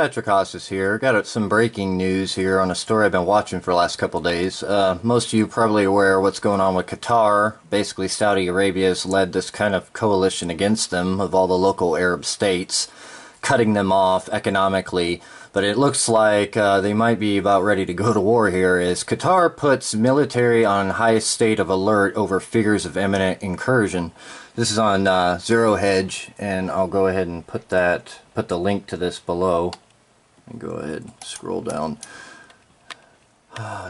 Petrikos is here. Got some breaking news here on a story I've been watching for the last couple days. Most of you probably aware of what's going on with Qatar. Basically, Saudi Arabia has led this kind of coalition against them of all the local Arab states, cutting them off economically. But it looks like they might be about ready to go to war here, as Qatar puts military on highest state of alert over figures of imminent incursion. This is on Zero Hedge, and I'll go ahead and put the link to this below. And go ahead and scroll down.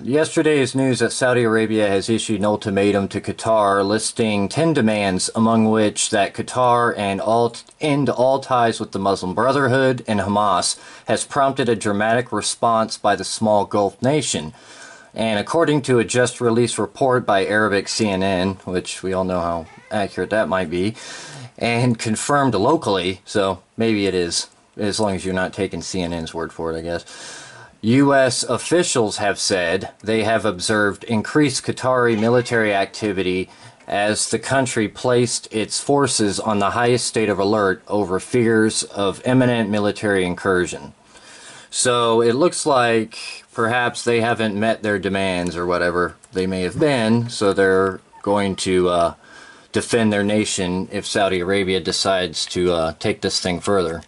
Yesterday's news that Saudi Arabia has issued an ultimatum to Qatar listing 10 demands, among which that Qatar end all ties with the Muslim Brotherhood and Hamas, has prompted a dramatic response by the small Gulf nation. And according to a just released report by Arabic CNN, which we all know how accurate that might be, and confirmed locally, so maybe it is, as long as you're not taking CNN's word for it, I guess. U.S. officials have said they have observed increased Qatari military activity as the country placed its forces on the highest state of alert over fears of imminent military incursion. So it looks like perhaps they haven't met their demands or whatever they may have been, so they're going to defend their nation if Saudi Arabia decides to take this thing further.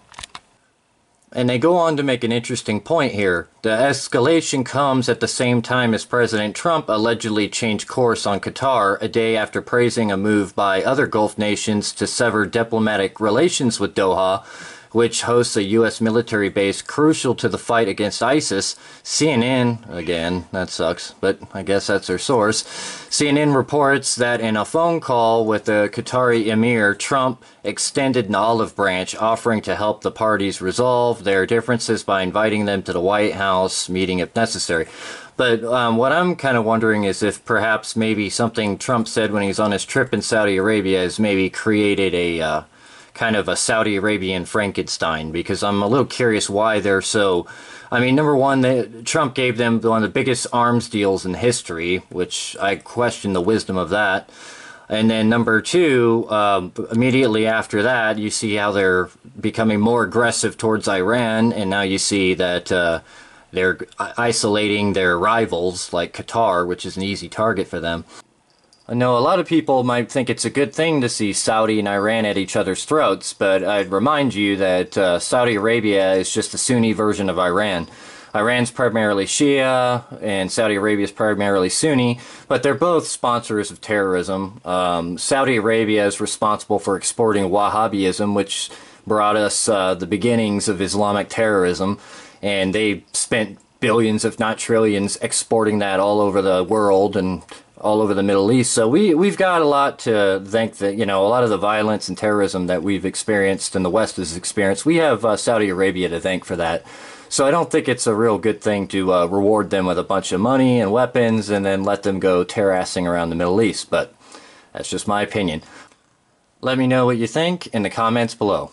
And they go on to make an interesting point here. The escalation comes at the same time as President Trump allegedly changed course on Qatar a day after praising a move by other Gulf nations to sever diplomatic relations with Doha, which hosts a U.S. military base crucial to the fight against ISIS. CNN, again, that sucks, but I guess that's their source. CNN reports that in a phone call with the Qatari emir, Trump extended an olive branch, offering to help the parties resolve their differences by inviting them to the White House meeting if necessary. But what I'm kind of wondering is if perhaps maybe something Trump said when he was on his trip in Saudi Arabia has maybe created a kind of a Saudi Arabian Frankenstein, because I'm a little curious why they're so... I mean, number one, Trump gave them one of the biggest arms deals in history, which I question the wisdom of that. And then number two, immediately after that, you see how they're becoming more aggressive towards Iran, and now you see that they're isolating their rivals like Qatar, which is an easy target for them. I know a lot of people might think it's a good thing to see Saudi and Iran at each other's throats, but I'd remind you that Saudi Arabia is just the Sunni version of Iran. Iran's primarily Shia, and Saudi Arabia is primarily Sunni, but they're both sponsors of terrorism. Saudi Arabia is responsible for exporting Wahhabism, which brought us the beginnings of Islamic terrorism, and they spent billions, if not trillions, exporting that all over the world and all over the Middle East. So we've got a lot to thank that, you know, a lot of the violence and terrorism that we've experienced and the West has experienced. We have Saudi Arabia to thank for that. So I don't think it's a real good thing to reward them with a bunch of money and weapons and then let them go terrassing around the Middle East. But that's just my opinion. Let me know what you think in the comments below.